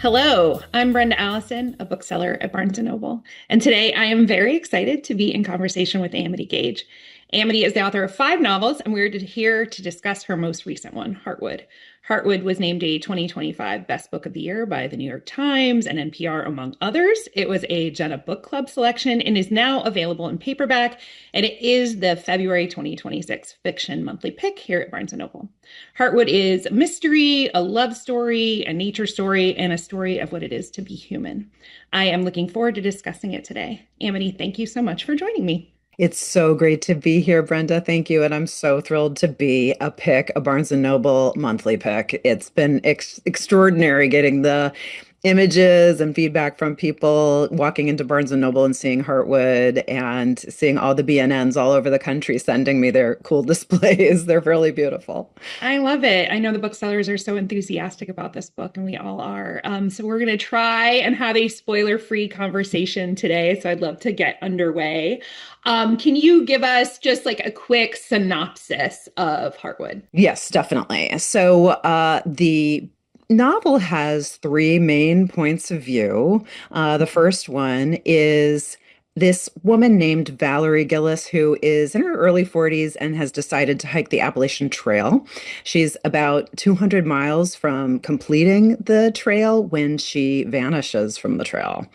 Hello, I'm Brenda Allison, a bookseller at Barnes& Noble, and today I am very excited to be in conversation with Amity Gaige. Amity is the author of five novels, and we're here to discuss her most recent one, Heartwood. Heartwood was named a 2025 Best Book of the Year by the New York Times and NPR, among others. It was a Jenna Book Club selection and is now available in paperback, and it is the February 2026 fiction monthly pick here at Barnes& Noble. Heartwood is a mystery, a love story, a nature story, and a story of what it is to be human. I am looking forward to discussing it today. Amity, thank you so much for joining me. It's so great to be here, Brenda. Thank you. And I'm so thrilled to be a Barnes& Noble monthly pick. It's been extraordinary getting the images and feedback from people walking into Barnes& Noble and seeing Heartwood and seeing all the BNNs all over the country sending me their cool displays. They're really beautiful. I love it. I know the booksellers are so enthusiastic about this book, and we all are. So we're going to try and have a spoiler-free conversation today. So I'd love to get underway. Can you give us just like a quick synopsis of Heartwood? Yes, definitely. The novel has three main points of view. The first one is this woman named Valerie Gillis, who is in her early 40s and has decided to hike the Appalachian Trail. She's about 200 miles from completing the trail when she vanishes from the trail.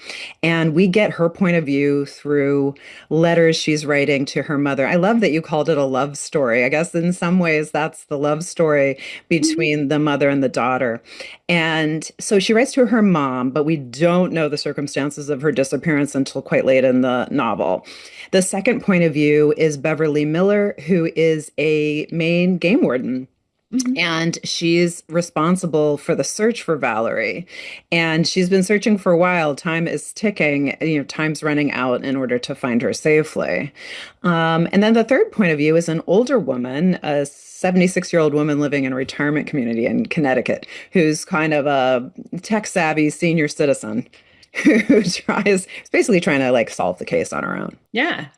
And we get her point of view through letters she's writing to her mother. I love that you called it a love story. I guess in some ways that's the love story between the mother and the daughter. And so she writes to her mom, but we don't know the circumstances of her disappearance until quite late in the novel. The second point of view is Beverly Miller, who is a Maine game warden. And she's responsible for the search for Valerie. And she's been searching for a while. Time is ticking, time's running out in order to find her safely. And then the third point of view is an older woman, a 76-year-old woman living in a retirement community in Connecticut, who's kind of a tech-savvy senior citizen who basically trying to like solve the case on her own. Yeah.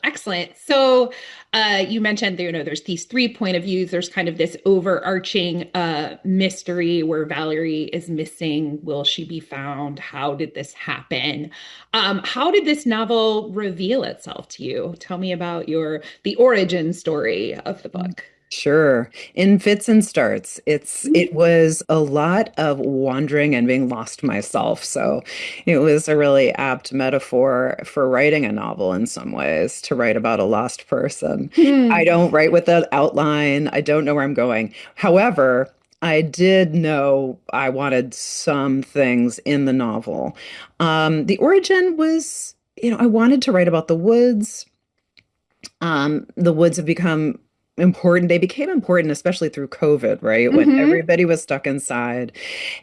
Excellent. So you mentioned, there's these three point of views. There's kind of this overarching mystery where Valerie is missing. Will she be found? How did this happen? How did this novel reveal itself to you? Tell me about the origin story of the book. Sure. In fits and starts, it was a lot of wandering and being lost myself. So it was a really apt metaphor for writing a novel in some ways, to write about a lost person. I Hmm. don't write with an outline. I don't know where I'm going. However, I did know I wanted some things in the novel. The origin was, I wanted to write about the woods. The woods have become important. They became important, especially through COVID, right? When Hmm. everybody was stuck inside.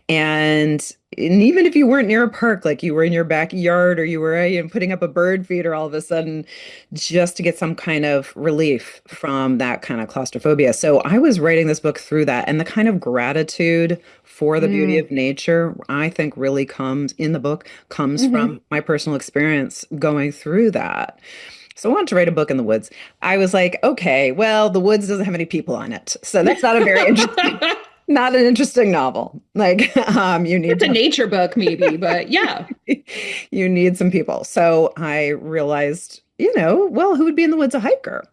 And even if you weren't near a park, like you were in your backyard or you were putting up a bird feeder all of a sudden, just to get some kind of relief from that kind of claustrophobia. So I was writing this book through that. And the kind of gratitude for the beauty of nature, I think really comes Hmm. from my personal experience going through that. So I wanted to write a book in the woods. I was like, okay, well, the woods doesn't have any people on it. So that's not a very interesting, not an interesting novel. Like, you need It's a to, nature book, maybe, but yeah. you need some people. So I realized, well, who would be in the woods? A hiker.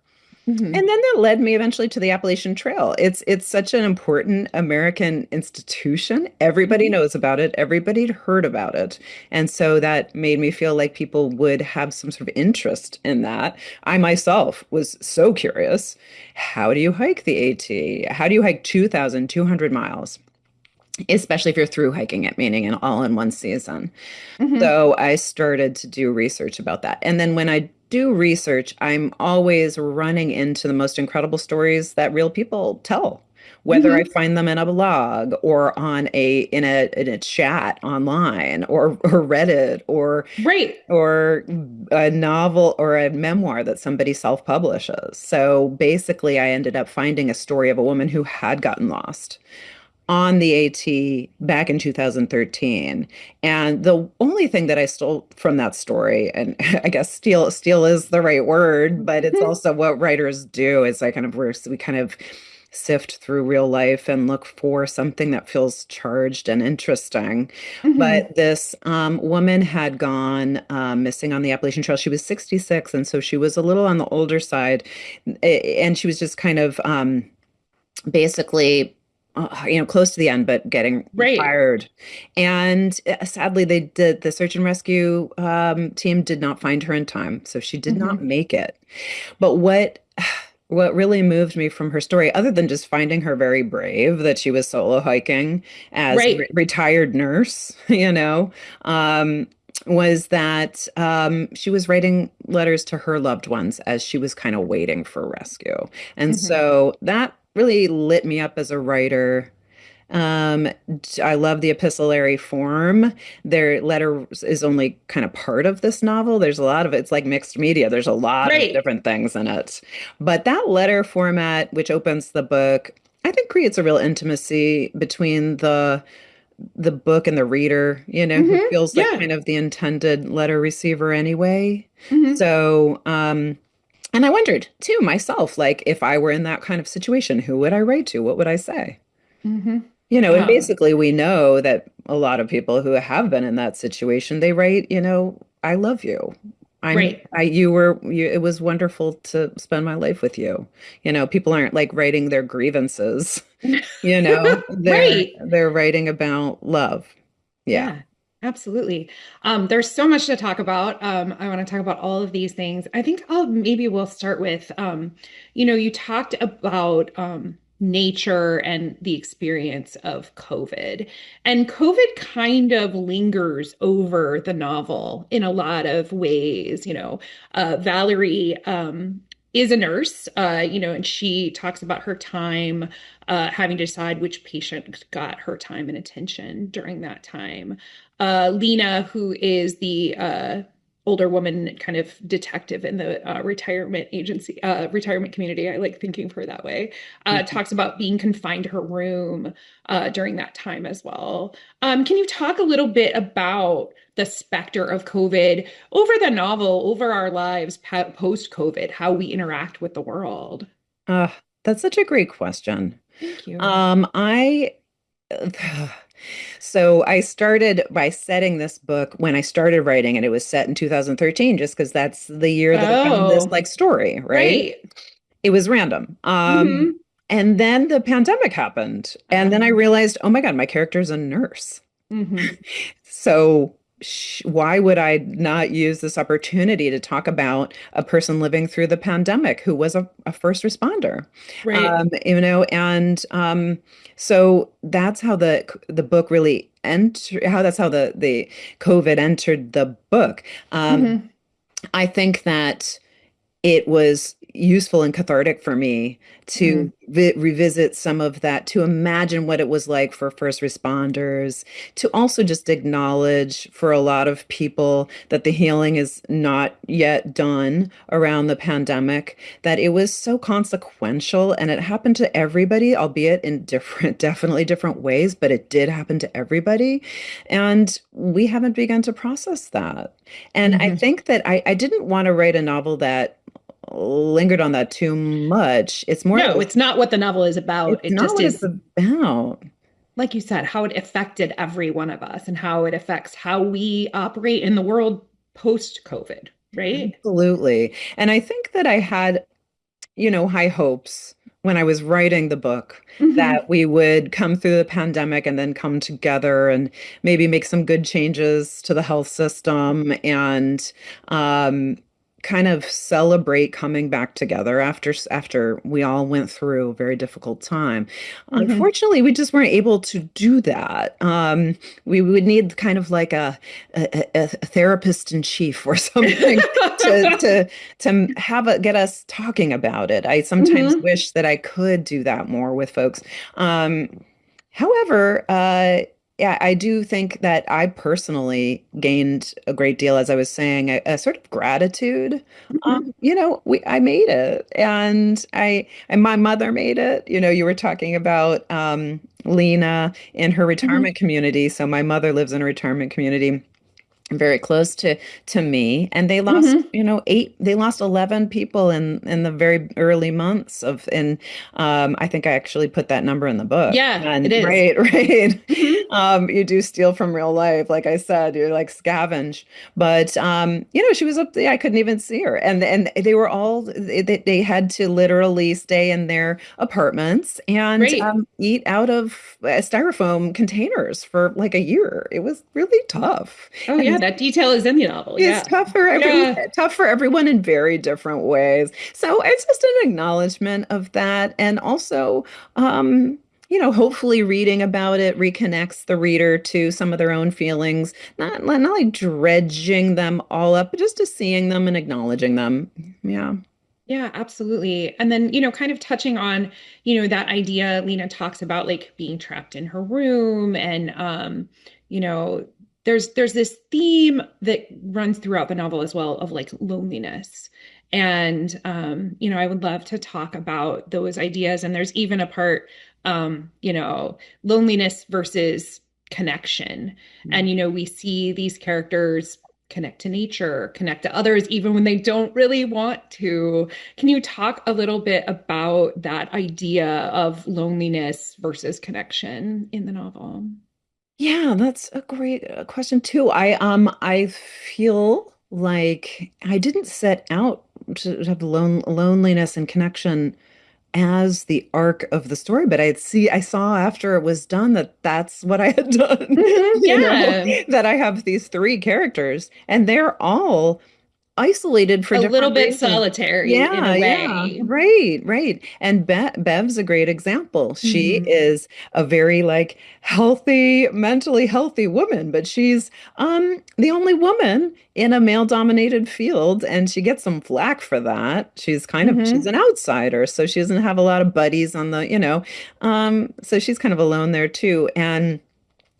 Hmm. And then that led me eventually to the Appalachian Trail. It's such an important American institution. Everybody Hmm. knows about it. Everybody'd heard about it. And so that made me feel like people would have some sort of interest in that. I myself was so curious. How do you hike the AT? How do you hike 2,200 miles? Especially if you're through hiking it, meaning all in one season. Hmm. So I started to do research about that. And then when I do research, I'm always running into the most incredible stories that real people tell, whether I Hmm. find them in a blog or in a chat online or Reddit Right. or a novel or a memoir that somebody self-publishes. So basically I ended up finding a story of a woman who had gotten lost on the AT back in 2013. And the only thing that I stole from that story, and I guess steal is the right word, but it's also what writers do, is we kind of sift through real life and look for something that feels charged and interesting. Hmm. But this woman had gone missing on the Appalachian Trail. She was 66, and so she was a little on the older side, and she was just kind of basically close to the end but getting Right. tired. And sadly, the search and rescue team did not find her in time, so she did not Hmm. make it. But what really moved me from her story, other than just finding her very brave that she was solo hiking as a Right. retired nurse, um, was that she was writing letters to her loved ones as she was kind of waiting for rescue. And Hmm. so that really lit me up as a writer. Um, I love the epistolary form. Their letter is only kind of part of this novel. There's a lot of it's like mixed media. There's a lot of Right. different things in it. But that letter format, which opens the book, I think creates a real intimacy between the book and the reader, who Hmm. feels like Yeah. kind of the intended letter receiver anyway. Hmm. So, and I wondered too myself, like if I were in that kind of situation, who would I write to? What would I say? Hmm. And Um, basically we know that a lot of people who have been in that situation, they write, I love you. right. It was wonderful to spend my life with you. People aren't like writing their grievances, Right. they're writing about love. Yeah. Yeah, absolutely. There's so much to talk about. I want to talk about all of these things. I think maybe we'll start with, you talked about nature and the experience of COVID. And COVID kind of lingers over the novel in a lot of ways. Valerie is a nurse, and she talks about her time having to decide which patient got her time and attention during that time. Lena, who is the older woman kind of detective in the retirement community, I like thinking of her that way, Mhm. talks about being confined to her room during that time as well. Can you talk a little bit about the specter of COVID over the novel, over our lives post COVID, how we interact with the world? Uh, that's such a great question. Thank you. I So I started by setting this book when I started writing, and it was set in 2013, just because that's the year that I found this Oh, like story, right? right. It was random. Hmm. And then the pandemic happened, and then I realized, oh my God, my character's a nurse. Hmm. So, why would I not use this opportunity to talk about a person living through the pandemic who was a first responder? Right. And so that's how the book really entered. How that's how the COVID entered the book. Um, Hmm. I think that it was useful and cathartic for me to Hmm. revisit some of that, to imagine what it was like for first responders, to also just acknowledge for a lot of people that the healing is not yet done around the pandemic, that it was so consequential and it happened to everybody, albeit in different, definitely different ways, but it did happen to everybody. And we haven't begun to process that. And I Hmm. think that I didn't want to write a novel that lingered on that too much. It's more No, like it's not what the novel is about. it's It not just what it's is, about. like you said, how it affected every one of us and how it affects how we operate in the world post COVID, right? Absolutely. And I think that I had, high hopes when I was writing the book that Hmm. we would come through the pandemic and then come together and maybe make some good changes to the health system and um, kind of celebrate coming back together after we all went through a very difficult time. Hmm. Unfortunately, we just weren't able to do that. We would need kind of like a therapist in chief or something to to get us talking about it. I sometimes Hmm. wish that I could do that more with folks. Um, However, yeah, I do think that I personally gained a great deal, as I was saying, a sort of gratitude. Hmm. I made it, and my mother made it. You were talking about Lena in her Hmm. retirement community. So my mother lives in a retirement community very close to me, and they lost, Hmm. they lost 11 people in the very early months of, and I think I actually put that number in the book. Yeah, it And is. right, right. Hmm. You do steal from real life, like I said, you're like scavenge. But she was up there, I couldn't even see her, and they were all, they had to literally stay in their apartments and Right. eat out of styrofoam containers for like a year. It was really tough. Oh yeah, And that detail is in the novel. it's Yeah. Yeah. tough for everyone in very different ways. So it's just an acknowledgement of that. And also, hopefully reading about it reconnects the reader to some of their own feelings, not like dredging them all up, but just to seeing them and acknowledging them. Yeah. Yeah, absolutely. And then, kind of touching on, that idea Lena talks about like being trapped in her room and you know, there's this theme that runs throughout the novel as well of like loneliness. And I would love to talk about those ideas. And there's even a part loneliness versus connection. And we see these characters connect to nature, connect to others, even when they don't really want to. Can you talk a little bit about that idea of loneliness versus connection in the novel? Yeah, that's a great question too. I feel like I didn't set out to have loneliness and connection as the arc of the story, but I saw after it was done that that's what I had done, Yeah, that I have these three characters and they're all isolated for a little different bit reasons. solitary in a Yeah, yeah, way. right, right. And Bev's a great example. She Hmm. is a very like healthy, mentally healthy woman, but she's the only woman in a male-dominated field, and she gets some flack for that. She's Hmm. an outsider, so she doesn't have a lot of buddies on so she's kind of alone there too. And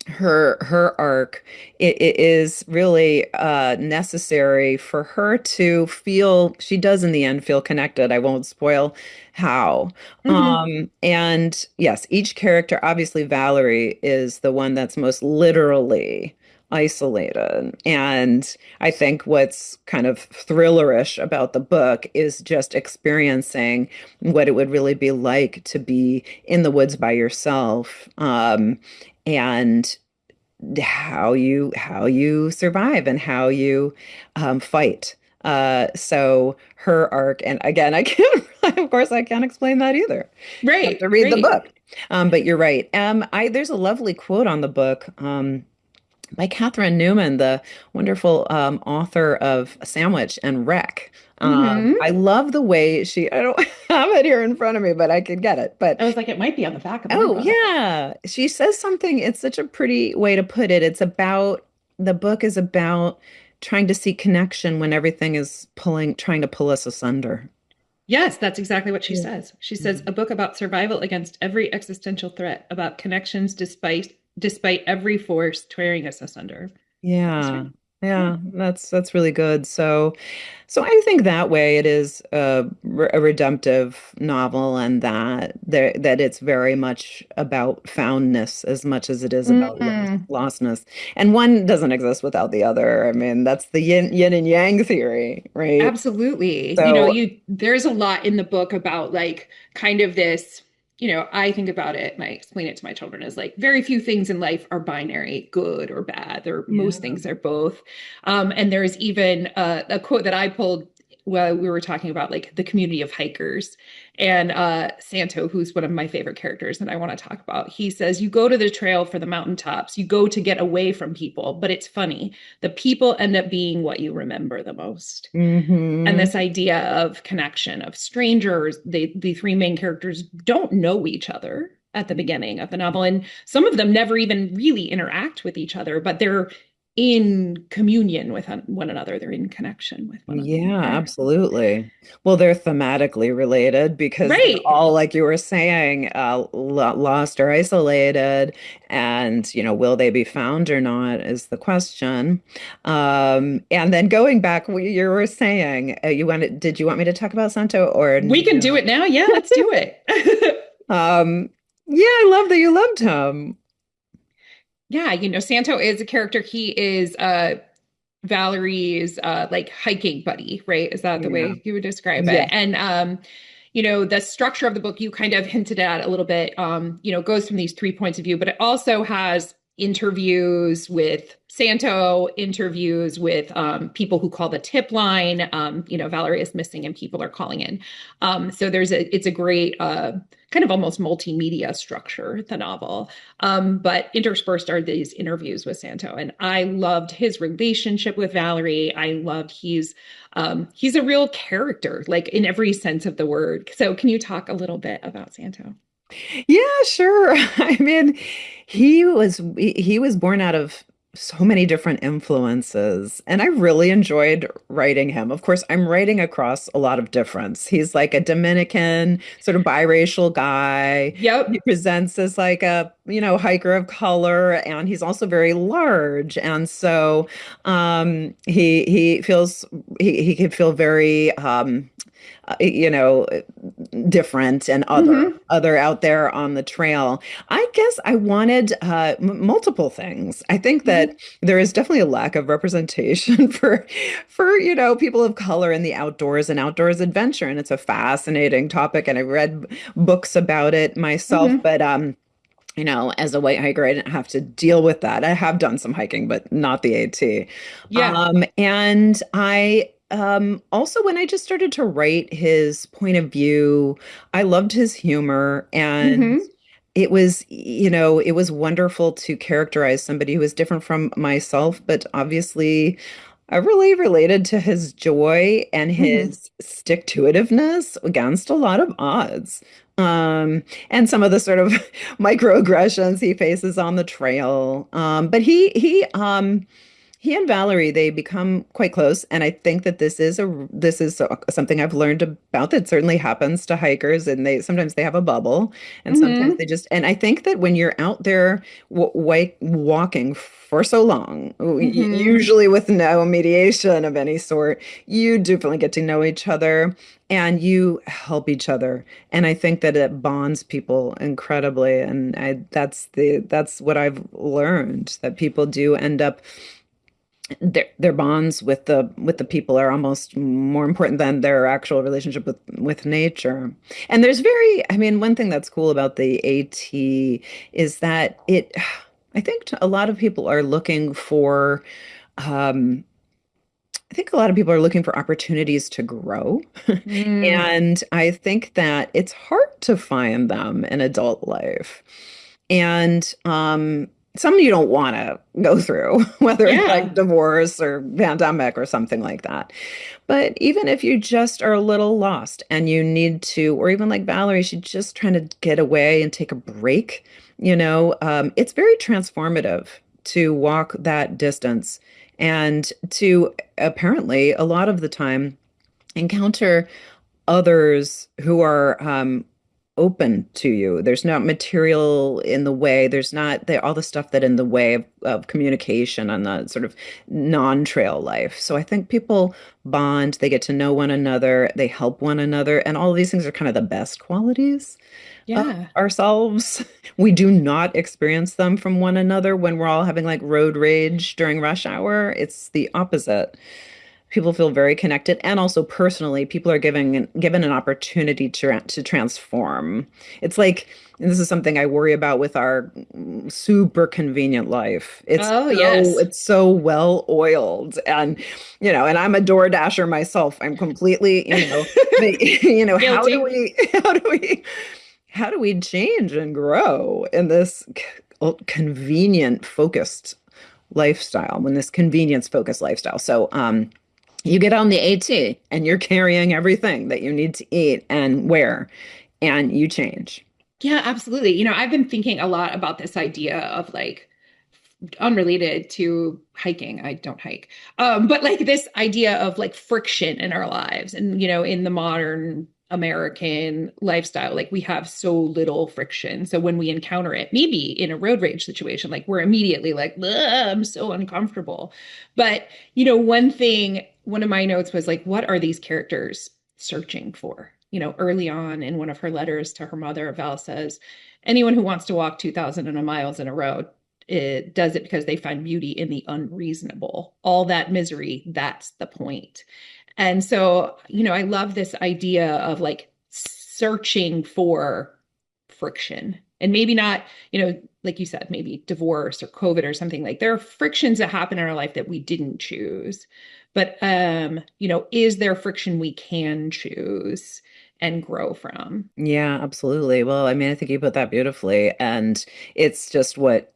her arc, it is really necessary for her to feel, she does in the end feel connected. I won't spoil how. Hmm. And yes, each character, obviously Valerie is the one that's most literally isolated. And I think what's kind of thrillerish about the book is just experiencing what it would really be like to be in the woods by yourself. And how you survive and how you fight. So her arc, and again, I can't, of course, I can't explain that either. You have Right, to read the right. book. But you're right. There's a lovely quote on the book. By Catherine Newman, the wonderful author of Sandwich and Wreck. Hmm. I love the way I don't have it here in front of me, but I could get it. But I was like, it might be on the back of my oh, book. yeah. She says something, it's such a pretty way to put it. The book is about trying to seek connection when everything is trying to pull us asunder. Yes, that's exactly what she Yeah. says. She says Mhm. a book about survival against every existential threat, about connections despite every force tearing us asunder. That's Yeah. right. Yeah. Yeah, that's really good. So I think that way it is a redemptive novel, and that it's very much about foundness as much as it is about Mm. lostness. And one doesn't exist without the other. I mean, that's the yin and yang theory, right? Absolutely. So There's a lot in the book about like kind of this, I think about it and I explain it to my children as like very few things in life are binary, good or bad, or most yeah. things are both. And there's even a quote that I pulled while we were talking about like the community of hikers. And Santo, who's one of my favorite characters that I want to talk about, he says, you go to the trail for the mountaintops, you go to get away from people, but it's funny. The people end up being what you remember the most. And Hmm. this idea of connection of strangers, the three main characters don't know each other at the beginning of the novel, and some of them never even really interact with each other, but they're in communion with one another, they're in connection with one Yeah, another. absolutely. Well, they're thematically related because they're Right. all, like you were saying, lost or isolated, and will they be found or not is the question. And then going back, what you were saying, did you want me to talk about Santo or We can do no? it now. Yeah, let's do it. Um, yeah, I love that you loved him. Yeah, Santo is a character. He is Valerie's like hiking buddy, right? Is that the Yeah. way you would describe it? Yeah. And the structure of the book you kind of hinted at a little bit, goes from these three points of view, but it also has interviews with Santo, interviews with people who call the tip line. Valerie is missing and people are calling in. So it's a great kind of almost multimedia structure, the novel. But interspersed are these interviews with Santo. And I loved his relationship with Valerie. I loved he's a real character, like in every sense of the word. So can you talk a little bit about Santo? Yeah, sure. I mean, he was born out of so many different influences, and I really enjoyed writing him. Of course, I'm writing across a lot of difference. He's like a Dominican, sort of biracial guy. He Yep. presents as like a, hiker of color, and he's also very large. And so he feels he can feel very you know, different and Hmm. other out there on the trail. I guess I wanted multiple things. I think that Hmm. there is definitely a lack of representation for people of color in the outdoors and outdoors adventure, and it's a fascinating topic. And I read books about it myself, Hmm. but as a white hiker, I didn't have to deal with that. I have done some hiking, but not the AT. Yeah. And I also, when I just started to write his point of view, I loved his humor, and Hmm. it was wonderful to characterize somebody who was different from myself, but obviously I really related to his joy and Hmm. his stick-to-itiveness against a lot of odds. And some of the sort of microaggressions he faces on the trail. But he and Valerie, they become quite close, and I think that something I've learned about that certainly happens to hikers, and they sometimes they have a bubble, and sometimes Hmm. and I think that when you're out there walking for so long, Hmm. usually with no mediation of any sort, you definitely get to know each other and you help each other. And I think that it bonds people incredibly. And that's what I've learned, that people do end up their bonds with the people are almost more important than their actual relationship with nature. And I mean, one thing that's cool about the AT is that I think a lot of people are looking for um I think a lot of people are looking for opportunities to grow. Mm. And I think that it's hard to find them in adult life. And some you don't want to go through, whether it's like Yeah. divorce or pandemic or something like that. But even if you just are a little lost and you need to, or even like Valerie, she's just trying to get away and take a break, it's very transformative to walk that distance and to apparently a lot of the time encounter others who are open to you. There's not material in the way. There's not all the stuff that in the way of communication on the sort of non-trail life. So I think people bond, they get to know one another, they help one another, and all of these things are kind of the best qualities of Yeah. ourselves. We do not experience them from one another when we're all having like road rage during rush hour. It's the opposite. People feel very connected, and also personally people are given an opportunity to transform. It's like, and this is something I worry about with our super convenient life. it's Oh, so yes. it's so well oiled, and I'm a door dasher myself. I'm completely, how do Guilty. we change and grow in this convenient focused lifestyle, when this convenience focused lifestyle? So you get on the AT and you're carrying everything that you need to eat and wear, and you change. Yeah, absolutely. I've been thinking a lot about this idea of like unrelated to hiking. I don't hike. But like this idea of like friction in our lives and in the modern American lifestyle, like we have so little friction. So when we encounter it, maybe in a road rage situation, like we're immediately like, "Ugh, I'm so uncomfortable." But one of my notes was like, what are these characters searching for? Early on in one of her letters to her mother, Val says, anyone who wants to walk 2,000 miles in a row it does it because they find beauty in the unreasonable. All that misery, that's the point. And so, I love this idea of like searching for friction. And maybe not, like you said, maybe divorce or COVID or something. Like there are frictions that happen in our life that we didn't choose. But is there friction we can choose and grow from? Yeah, absolutely. Well, I mean, I think you put that beautifully, and it's just what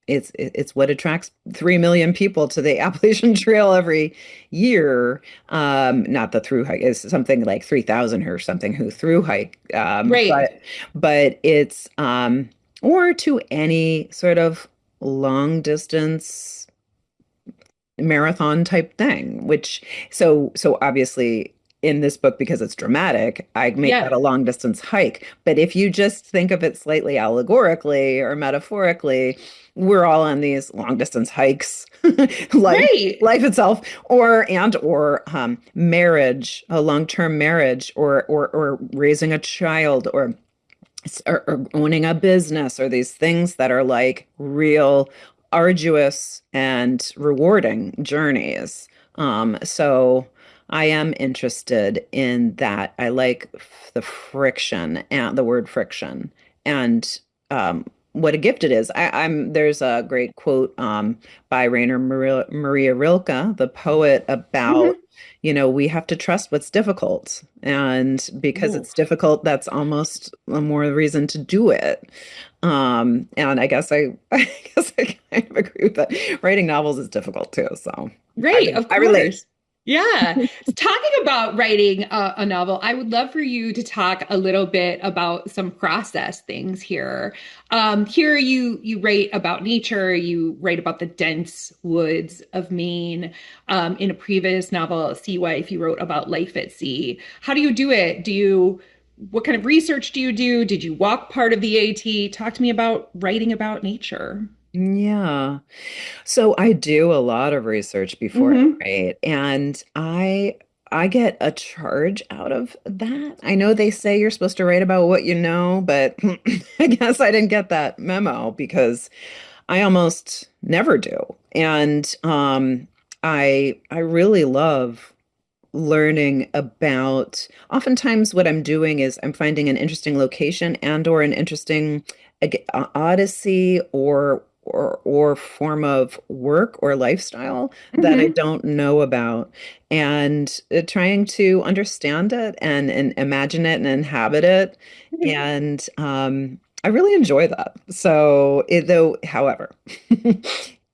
it's what attracts 3 million people to the Appalachian Trail every year. Not the through hike is something like 3,000 or something who through hike. Right. But it's or to any sort of long distance marathon type thing, which so obviously in this book, because it's dramatic, I make that Yeah. a long distance hike. But if you just think of it slightly allegorically or metaphorically, we're all on these long distance hikes, life Right. life itself, or marriage, a long-term marriage, or raising a child, or owning a business, or these things that are like real arduous and rewarding journeys. So I am interested in that. I like the friction and the word friction and what a gift it is. I'm there's a great quote by Maria Rilke, the poet, about Hmm. we have to trust what's difficult. And because Ooh. it's difficult, that's almost a more reason to do it. And I guess I kind of agree with that. Writing novels is difficult too, so Right, of I relate. course. Yeah. Talking about writing a novel, I would love for you to talk a little bit about some process things here. Here you write about nature, you write about the dense woods of Maine. In a previous novel, Sea Wife, you wrote about life at sea. How do you do it? What kind of research do you do? Did you walk part of the AT? Talk to me about writing about nature. Yeah. So I do a lot of research before Hmm. I write, and I get a charge out of that. I know they say you're supposed to write about what you know, but I guess I didn't get that memo because I almost never do. And I really love learning about, oftentimes what I'm doing is I'm finding an interesting location and or an interesting odyssey or form of work or lifestyle that I Hmm. don't know about, and trying to understand it and imagine it and inhabit it. And I really enjoy that. So however,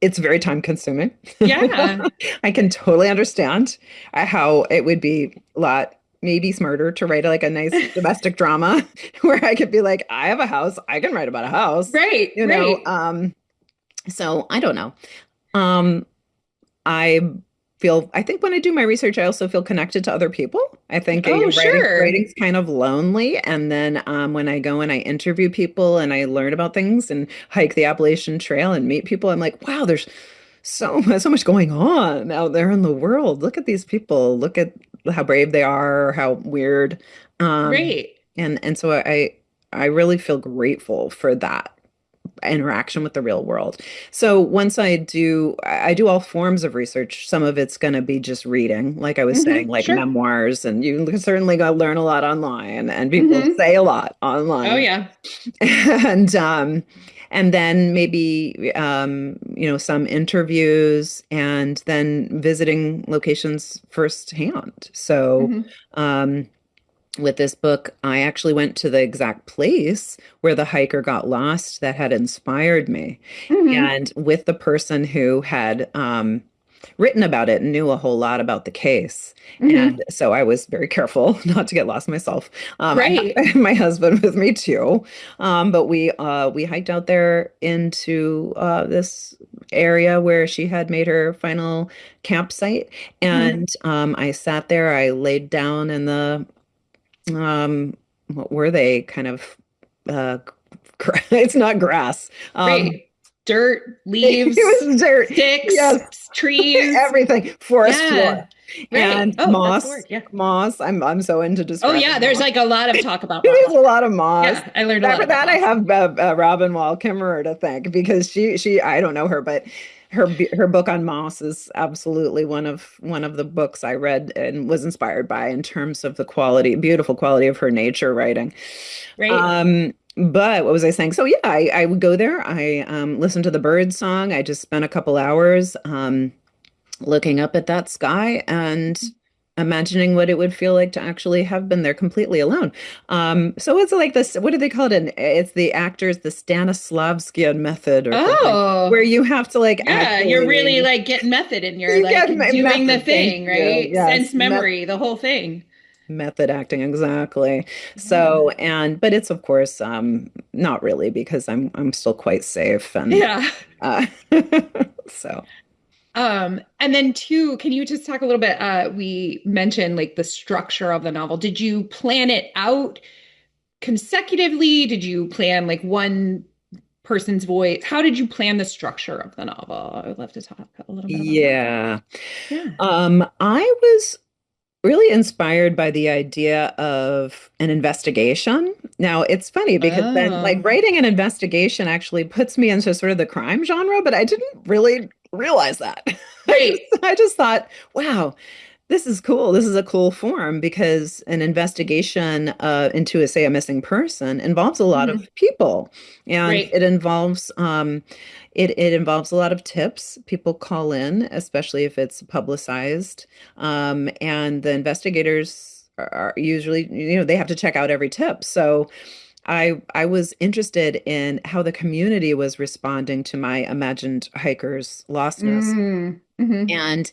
it's very time consuming. Yeah. I can totally understand how it would be a lot maybe smarter to write like a nice domestic drama where I could be like, I have a house, I can write about a house, Right, you know. right. So I don't know. Um, I I think when I do my research, I also feel connected to other people. I think Oh, sure. writing's kind of lonely. And then when I go and I interview people and I learn about things and hike the Appalachian Trail and meet people, I'm like, wow, there's so much going on out there in the world. Look at these people. Look at how brave they are, how weird. Right. And so I really feel grateful for that interaction with the real world. So once I do all forms of research. Some of it's going to be just reading, like I was saying, like Sure. memoirs, and you can certainly go learn a lot online, and people Hmm. say a lot Oh, online. yeah. And and then maybe some interviews, and then visiting locations firsthand. So Hmm. um with this book, I actually went to the exact place where the hiker got lost that had inspired me. Hmm. And with the person who had written about it and knew a whole lot about the case. And Hmm. so I was very careful not to get lost myself. I Right. had my husband with me too. But we hiked out there into this area where she had made her final campsite. Hmm. And I sat there, I laid down in the what were they? Kind of uh it's not grass. Right. Dirt, It leaves, was dirt. sticks, Yes. trees. Everything. Forest Yeah. floor. Right. And Oh, that's the word. Yeah. moss. I'm so into Oh, describing yeah. There's moss. like a lot of talk about There's moss. a lot of moss. Yeah. I learned a That lot for about that I moss. have Robin Wall Kimmerer to thank because she I don't know her, but her book on moss is absolutely one of the books I read and was inspired by in terms of the quality, beautiful quality of her nature writing. Right. But what was I saying? So yeah, I would go there. I listen to the bird song. I just spent a couple hours looking up at that sky and imagining what it would feel like to actually have been there completely alone. So it's like this, what do they call it? It's the actors, the Stanislavskian method or something, where Oh, you have to like yeah. You're really actually, like getting method and you're you get like doing the method. Thank thing, you. right? Yes, Sense memory, the whole thing. method acting, exactly. Yeah. So, but it's of course not really because I'm still quite safe and Yeah. uh so And then two, can you just talk a little bit? We mentioned like the structure of the novel. Did you plan it out consecutively? Did you plan like one person's voice? How did you plan the structure of the novel? I would love to talk a little bit about that. yeah. Yeah. I was really inspired by the idea of an investigation. Now, it's funny because then, like, Oh, writing an investigation actually puts me into sort of the crime genre, but I didn't really realize that. right. I just thought, wow, this is cool. This is a cool form because an investigation into, say, a missing person involves a lot of Hmm. people, and Right. it involves a lot of tips. People call in, especially if it's publicized, and the investigators are usually, they have to check out every tip. So I was interested in how the community was responding to my imagined hiker's lostness. Mm-hmm.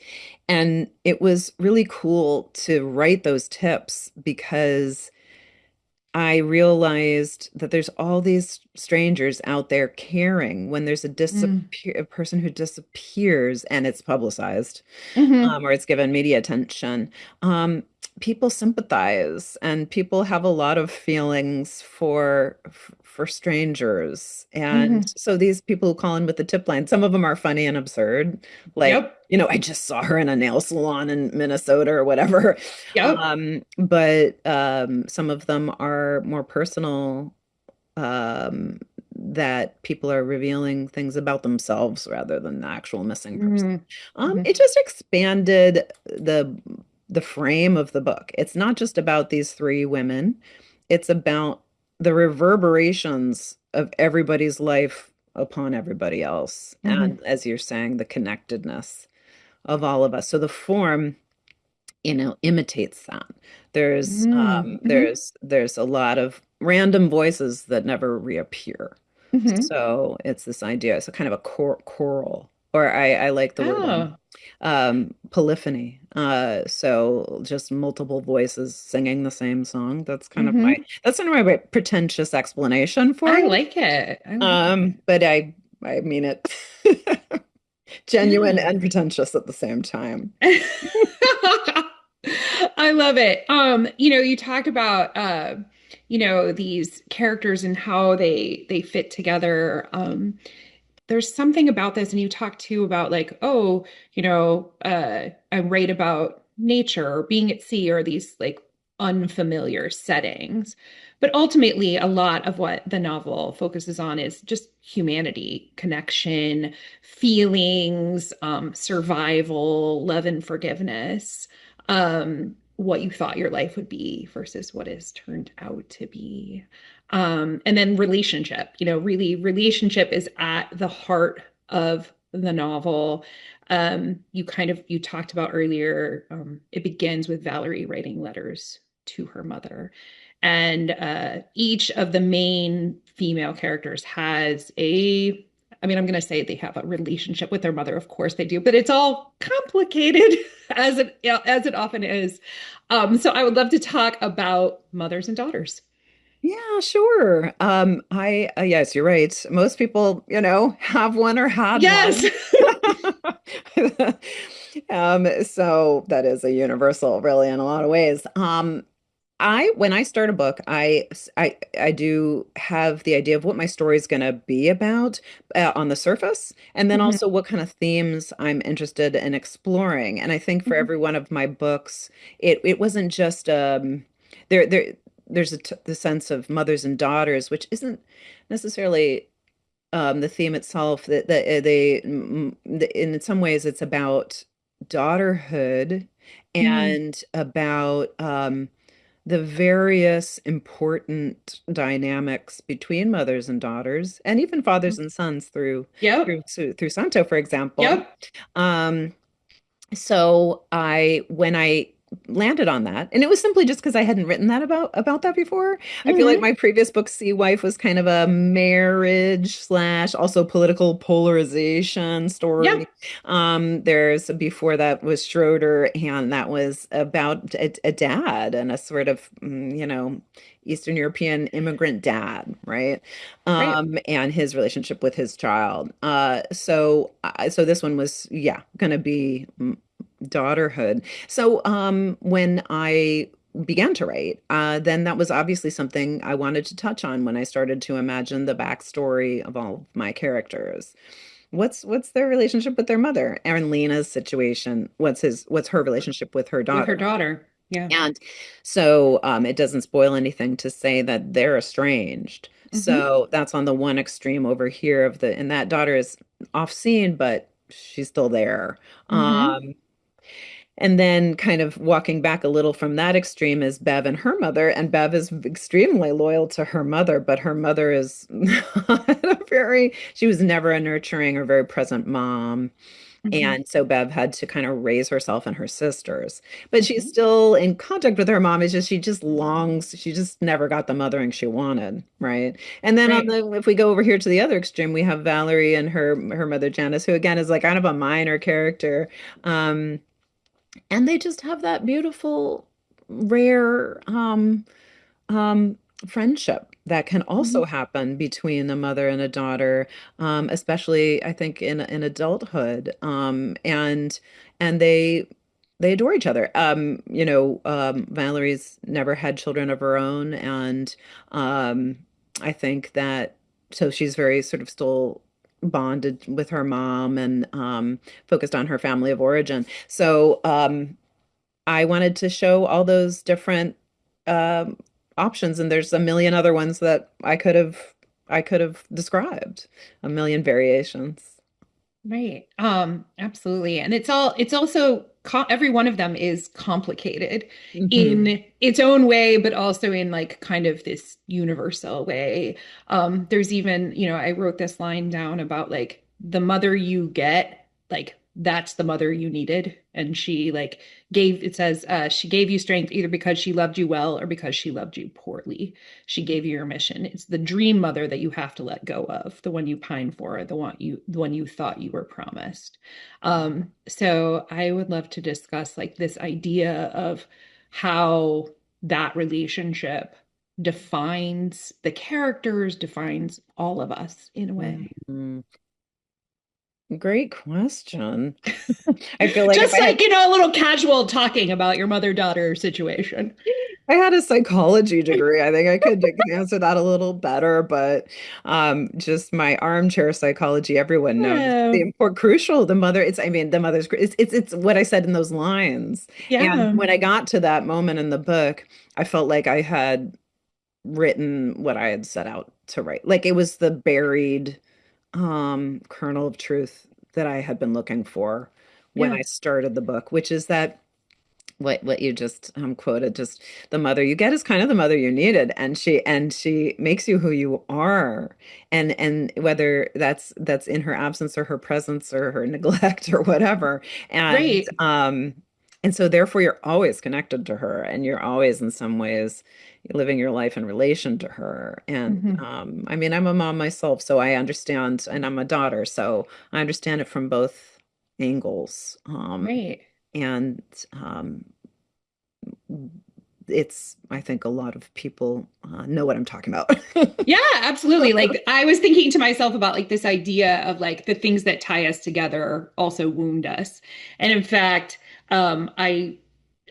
And it was really cool to write those tips because I realized that there's all these strangers out there caring when there's a person who disappears and it's publicized, Mm-hmm. or it's given media attention. Um, People sympathize and people have a lot of feelings for strangers. And Hmm. so these people who call in with the tip line, some of them are funny and absurd, like, Yep. I just saw her in a nail salon in Minnesota or whatever. Yep. But some of them are more personal, um, that people are revealing things about themselves rather than the actual missing person. Mm-hmm. It just expanded the frame of the book. It's not just about these three women. It's about the reverberations of everybody's life upon everybody else. And Hmm. as you're saying, the connectedness of all of us. So the form, imitates that. Mm-hmm. There's a lot of random voices that never reappear. Hmm. So it's this idea. It's a kind of a choral, or I like the word Oh. polyphony. So just multiple voices singing the same song. Hmm. That's kind of my pretentious explanation for I it. like it. I like But I mean it genuine it. and pretentious at the same time. Yeah. I love it. You talk about these characters and how they fit together. There's something about this, and you talk too about like, oh, I write about nature or being at sea or these like unfamiliar settings. But ultimately, a lot of what the novel focuses on is just humanity, connection, feelings, survival, love and forgiveness, what you thought your life would be versus what has turned out to be. And then relationship, really relationship is at the heart of the novel. You talked about earlier, it begins with Valerie writing letters to her mother. And each of the main female characters has I'm going to say they have a relationship with their mother. Of course they do, but it's all complicated as it often is. So I would love to talk about mothers and daughters. Yeah, sure. I yes, you're right. Most people, have one or had Yes. one. So that is a universal, really, in a lot of ways. when I start a book, I do have the idea of what my story is going to be about on the surface, and then Hmm. also what kind of themes I'm interested in exploring. And I think for Hmm. every one of my books, it wasn't just there there's the sense of mothers and daughters, which isn't necessarily the theme itself. In some ways it's about daughterhood Hmm. and about the various important dynamics between mothers and daughters, and even fathers and sons Yep. through Santo, for example. Yep. Um, so when I landed on that, and it was simply just because I hadn't written that about that before. I feel like Hmm. my previous book, Sea Wife, was kind of a marriage slash also political polarization Yep. story. There's before that was Schroeder, and that was about a dad and a sort of Eastern European immigrant dad, right? Right. And his relationship with his child. So this one was, yeah, going to be daughterhood. So when I began to write, then that was obviously something I wanted to touch on when I started to imagine the backstory of all of my characters. What's their relationship with their mother? Aaron Lena's situation. What's her relationship with her With her daughter? daughter. Yeah. And so it doesn't spoil anything to say that they're estranged. Hmm. So that's on the one extreme over here and that daughter is off scene, but she's still there. Hmm. Um, and then kind of walking back a little from that extreme is Bev and her mother. And Bev is extremely loyal to her mother, but her mother is not she was never a nurturing or very present mom. Hmm. And so Bev had to kind of raise herself and her sisters. But she's Hmm. still in contact with her mom. It's just she just never got the mothering she wanted, right? And then Right. if we go over here to the other extreme, we have Valerie and her mother Janice, who again is like kind of a minor character. Um, and they just have that beautiful, rare um, friendship that can also Hmm. happen between a mother and a daughter, especially I think in adulthood. And they adore each other. Valerie's never had children of her own, and um, I think that so she's very sort of still bonded with her mom and focused on her family of origin. So I wanted to show all those different um, options, and there's a million other ones that I could have described, a million variations. Right. Absolutely. And it's also every one of them is complicated Hmm. in its own way, but also in like kind of this universal way. There's even, I wrote this line down about like the mother you get, like that's the mother you needed. And she like it says, she gave you strength either because she loved you well or because she loved you poorly. She gave you your mission. It's the dream mother that you have to let go of, the one you pine for, the one you thought you were promised. So I would love to discuss like this idea of how that relationship defines the characters, defines all of us in a way. Mhm. Great question. I feel like if Just like, a little casual talking about your mother-daughter situation. I had a psychology degree, I think I could answer that a little better, but just my armchair psychology, everyone knows the Oh, crucial, the mother, I mean, the mother's, it's what I said in those lines. And yeah, when I got to that moment in the book, I felt like I had written what I had set out to write. Like it was the buried kernel of truth that I had been looking for when yeah, I started the book, which is that what you just quoted, just the mother you get is kind of the mother you needed, and she makes you who you are, and whether that's in her absence or her presence or her neglect or whatever, and right. um and so therefore you're always connected to her, and you're always in some ways living your life in relation to her. And Mhm. I mean, I'm a mom myself, so I understand, and I'm a daughter, so I understand it from both angles. Right. And it's, I think a lot of people know what I'm talking about. Yeah, absolutely. Like I was thinking to myself about like this idea of like the things that tie us together also wound us. And in fact, I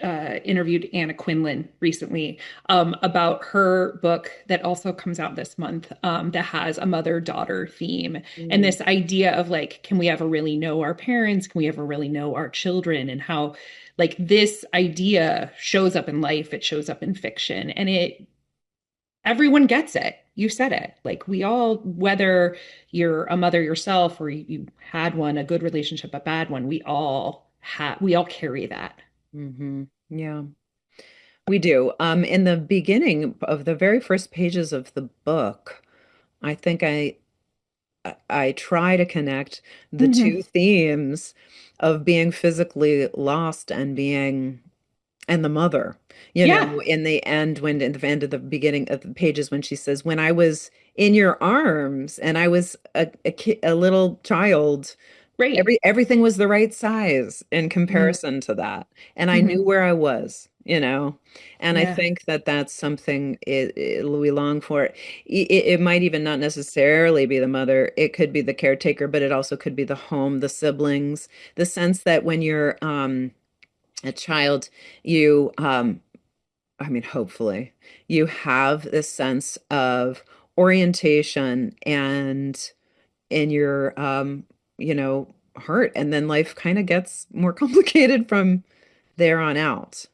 interviewed Anna Quindlen recently about her book that also comes out this month that has a mother-daughter theme and Mm, this idea of like, can we ever really know our parents? Can we ever really know our children? And how like this idea shows up in life, it shows up in fiction, and it everyone gets it. You said it. Like we all, whether you're a mother yourself or you had one, a good relationship, a bad one, we all carry that. yeah, we do. In the beginning of the very first pages of the book, I think I try to connect the Hmm. two themes of being physically lost and being and the mother, Yeah, in the end, when in the end of the beginning of the pages, when she says, "When I was in your arms and I was a little child, right. everything was the right size in comparison to that, and I knew Mm-hmm. where I was." And I Yeah, think that that's something we long for. It might even not necessarily be the mother; it could be the caretaker, but it also could be the home, the siblings, the sense that when you're a child, you I mean, hopefully you have this sense of orientation and in your heart, and then life kind of gets more complicated from there on out.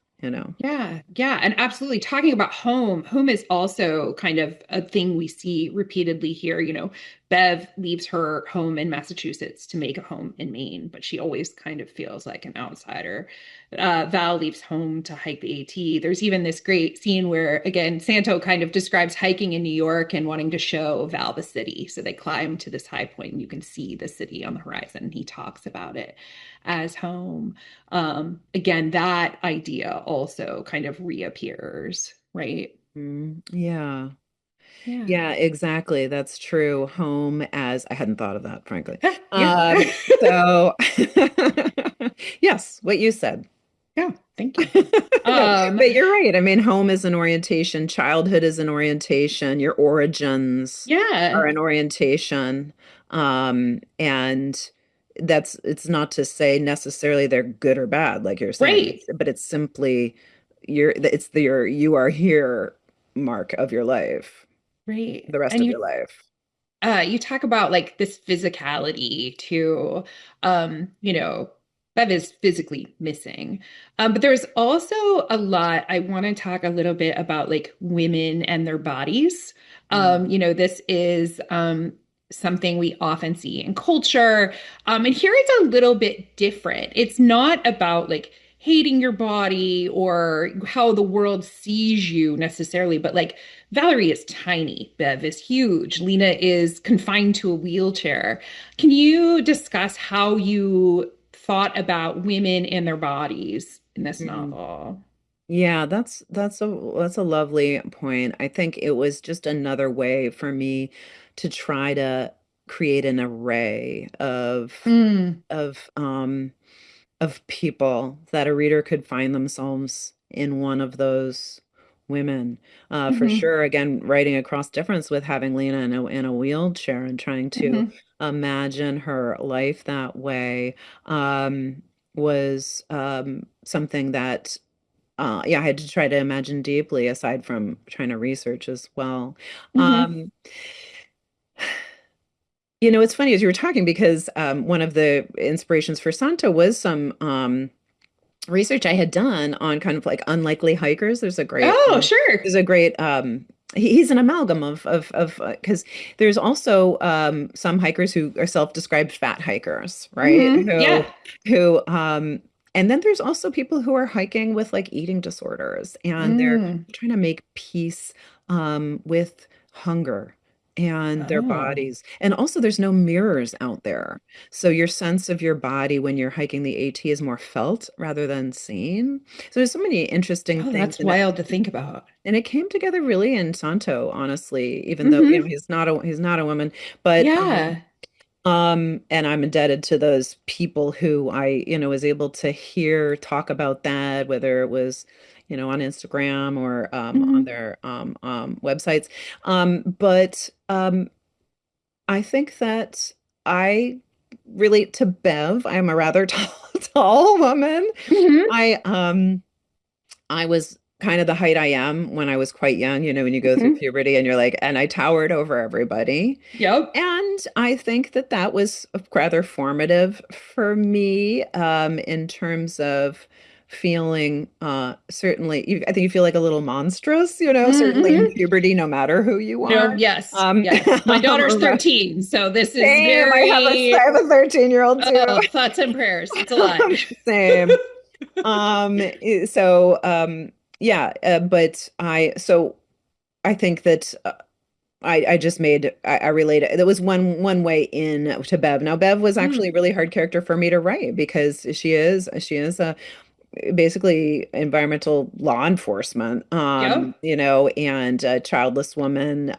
yeah, yeah. And absolutely talking about home is also kind of a thing we see repeatedly here. Bev leaves her home in Massachusetts to make a home in Maine, but she always kind of feels like an outsider. Val leaves home to hike the AT. There's even this great scene where, again, Santo kind of describes hiking in New York and wanting to show Val the city. So they climb to this high point and you can see the city on the horizon. He talks about it as home. Again, that idea also kind of reappears, right? Yeah. Yeah. Yeah, exactly. That's true. Home as I hadn't thought of that, frankly. Yeah. So yes, what you said. Yeah. Thank you. No, Um, but you're right. I mean, home is an orientation, childhood is an orientation, your origins are yeah. an orientation. And it's not to say necessarily they're good or bad, like you're saying. Right. But it's simply your you are here mark of your life, Right. the rest And of your life. you talk about like this physicality too. You know, Bev is physically missing. But there's also a lot. I want to talk a little bit about like women and their bodies. Mm, This is something we often see in culture. And here it's a little bit different. It's not about like hating your body or how the world sees you necessarily, but like Valerie is tiny. Bev is huge. Lena is confined to a wheelchair. Can you discuss how you thought about women and their bodies in this mm. novel? Yeah, that's a lovely point. I think it was just another way for me to try to create an array Mm, of of people that a reader could find themselves in one of those women. For hmm sure, again, writing across difference with having Lena in a wheelchair and trying to hmm imagine her life that way was something that yeah, I had to try to imagine deeply aside from trying to research as well. hmm Um, it's funny as you were talking because one of the inspirations for Santa was some research I had done on kind of like unlikely hikers. Oh, sure. There's a great he's an amalgam of because there's also some hikers who are self-described fat hikers, right? Yeah. Who and then there's also people who are hiking with like eating disorders and they're Mm. trying to make peace with hunger and their Oh. bodies. And also there's no mirrors out there. So your sense of your body when you're hiking the AT is more felt rather than seen. So there's so many interesting Oh, things that's in it. wild to think about. And it came together really in Santo, honestly, even though, Hmm he's not a woman, but Yeah. and I'm indebted to those people who was able to hear talk about that, whether it was, on Instagram or on hmm their websites. But I think that I relate to Bev. I'm a rather tall woman. hmm I I was kind of the height I am when I was quite young, when you go through Mhm. puberty and you're like, and I towered over everybody. Yep. And I think that that was rather formative for me, in terms of feeling, certainly, I think you feel like a little monstrous, certainly in Hmm. puberty, no matter who you No, are. yes, Um, yes. My daughter's or 13, so this is Same. I very have a 13-year-old too. thoughts and prayers. It's a lot. Same. Um, so yeah, so I think that I just I related. There was one way in to Bev. Now Bev was actually a Mm. really hard character for me to write because she is a basically environmental law enforcement, Yep. and a childless woman,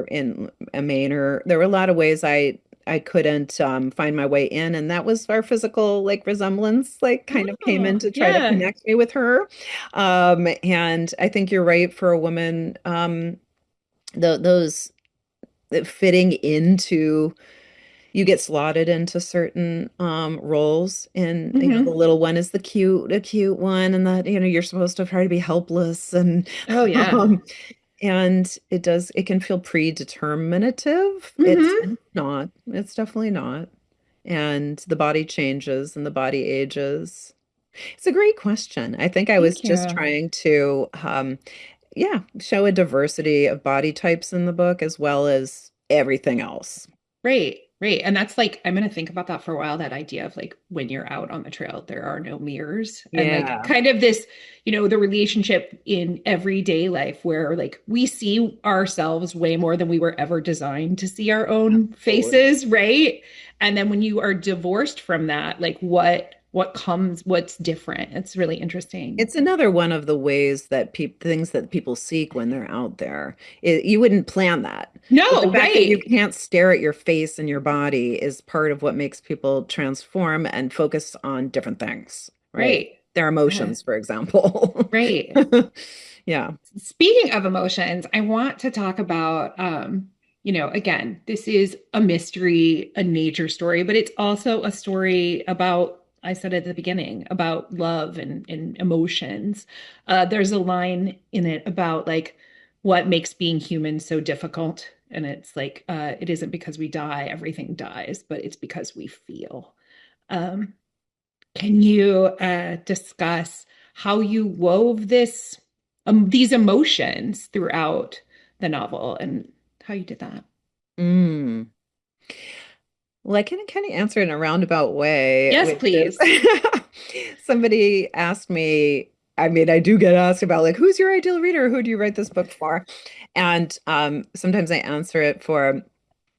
in a manor. There were a lot of ways I couldn't find my way in, and that was our physical like resemblance, like kind of came in Oh, to try to yeah. connect me with her. And I think you're right for a woman, those fitting into you get slotted into certain roles, and the Hmm. little one is the cute one, and that you're supposed to try to be helpless, and Oh, yeah. um it can feel predeterminative. It's Hmm. not. It's definitely not. And the body changes and the body ages. It's a great question. I think I was Thank just you. trying to yeah, show a diversity of body types in the book as well as everything else. Right, right. And that's like, I'm going to think about that for a while, that idea of like when you're out on the trail, there are no mirrors. And like Yeah, kind of this, the relationship in everyday life where like we see ourselves way more than we were ever designed to see our own absolutely. faces, right? And then when you are divorced from that, like what comes, what's different? It's really interesting. It's another one of the ways that things that people seek when they're out there. You wouldn't plan that. But the No, fact that you right, can't stare at your face and your body is part of what makes people transform and focus on different things, right? right. Their Yeah, emotions, for example. right. Yeah. Speaking of emotions, I want to talk about, again, this is a mystery, a nature story, but it's also a story about, I said at the beginning, about love and emotions. There's a line in it about like what makes being human so difficult. And it's like, it isn't because we die, everything dies, but it's because we feel. Um, can you discuss how you wove these emotions throughout the novel and how you did that? Mm. Well, I can kind of answer in a roundabout way, Yes, which is please. somebody asked me, I mean, I do get asked about like, who's your ideal reader? Who do you write this book for? And sometimes I answer it for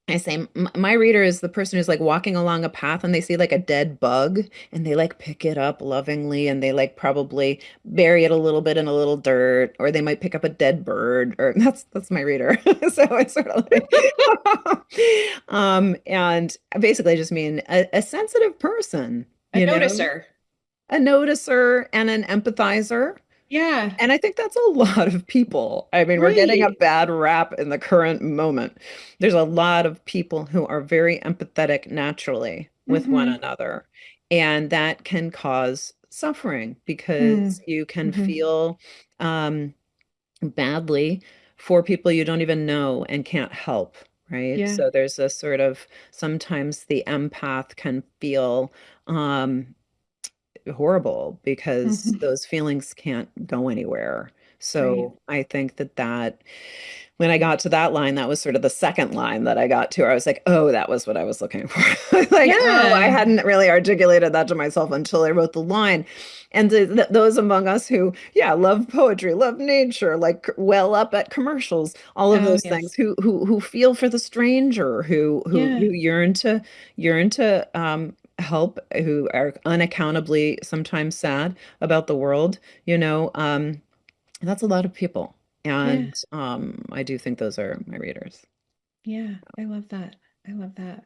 I say my reader is the person who's like walking along a path and they see like a dead bug and they like pick it up lovingly and they like probably bury it a little bit in a little dirt, or they might pick up a dead bird, or that's my reader. So it's sort of like and basically I just mean a sensitive person, A noticer. a noticer and an empathizer. Yeah, And I think that's a lot of people. I mean, we're getting a right. bad rap in the current moment. There's a lot of people who are very empathetic naturally with one Mm-hmm. another. And that can cause suffering because you can Mm-hmm. feel um, badly for people you don't even know and can't help, right? Yeah. So there's a sort of sometimes the empath can feel horrible because Mm-hmm. those feelings can't go anywhere. Right. So I think that when I got to that line, that was sort of the second line that I got to, where I was like, oh, that was what I was looking for. Like, oh, I Yeah. hadn't really articulated that to myself until I wrote the line. And those among us who, yeah, love poetry, love nature, like well up at commercials, all of Oh, those things, yes. who feel for the stranger, who Yeah. yearn to help, who are unaccountably sometimes sad about the world, that's a lot of people. Yeah. And I do think those are my readers. Yeah. I love that. I love that.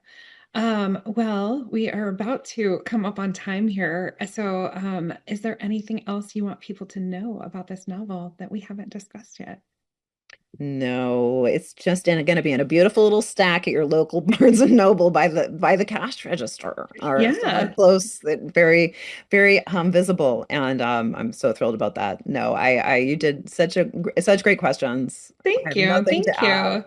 Well, we are about to come up on time here. So, is there anything else you want people to know about this novel that we haven't discussed yet? No, it's just going to be in a beautiful little stack at your local Barnes and Noble by the cash register or somewhere Yeah. close that very visible. And I'm so thrilled about that. No, I you did such great questions. I Thank have you. nothing to Thank add. you.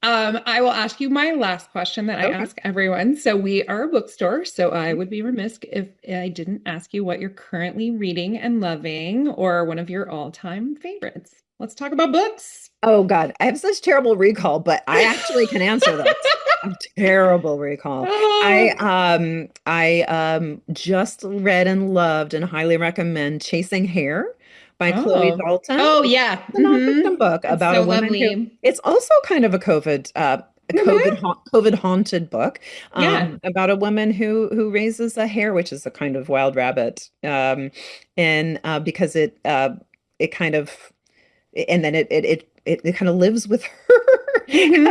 I will ask you my last question that I Okay. ask everyone. So we are a bookstore, so I Mhm. would be remiss if I didn't ask you what you're currently reading and loving or one of your all-time favorites. Let's talk about books. Oh God, I have such terrible recall, but I actually can answer this. A terrible recall. Oh, I just read and loved and highly recommend Chasing Hare by Chloe oh, Dalton. oh It's yeah. a nonfiction book It's about a so woman who lovely. it's also kind of a Hmm. COVID haunted book Yeah. about a woman who raises a hare, which is a kind of wild rabbit, and because it kind of and then it kind of lives with her. Hmm.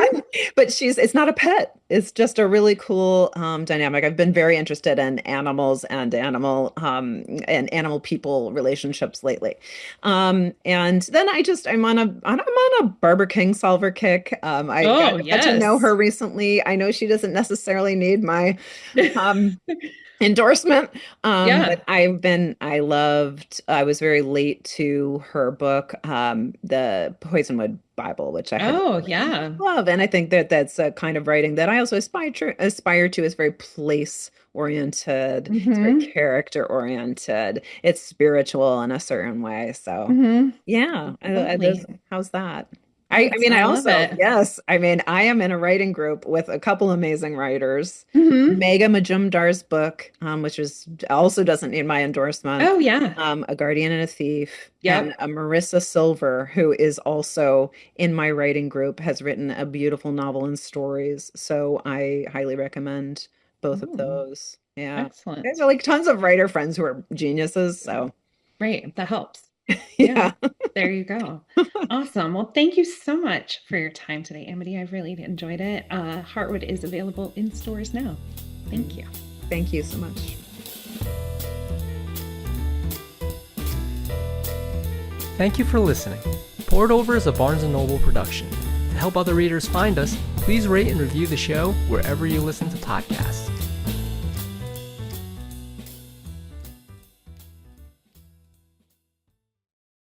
But it's not a pet. It's just a really cool dynamic. I've been very interested in animals and animal people relationships lately. And then I'm on a Barbara Kingsolver kick. Oh, got to know yes. her recently. I know she doesn't necessarily need my um endorsement. But Yeah. I was very late to her book, the Poisonwood Bible, which I had Oh, really yeah. love. And I think that that's a kind of writing that I also aspire to. Is very place oriented. It's very Hmm. character oriented. It's spiritual in a certain way. So Hmm. yeah, Lovely. how's that? I Yes, mean, I love it. yes, I mean, I am in a writing group with a couple amazing writers. Hmm. Megha Majumdar's book, which is also doesn't need my endorsement, Oh, yeah. A Guardian and a Thief, and Yep. Marissa Silver, who is also in my writing group, has written a beautiful novel and stories. So I highly recommend both of Oh, those. Yeah. There's excellent. like tons of writer friends who are geniuses. So Great. That helps. Yeah. yeah. There you go. Awesome. Well, thank you so much for your time today, Amity. I really enjoyed it. Heartwood is available in stores now. Thank you. Thank you so much. Thank you for listening. Poured Over is a Barnes & Noble production. To help other readers find us, please rate and review the show wherever you listen to podcasts.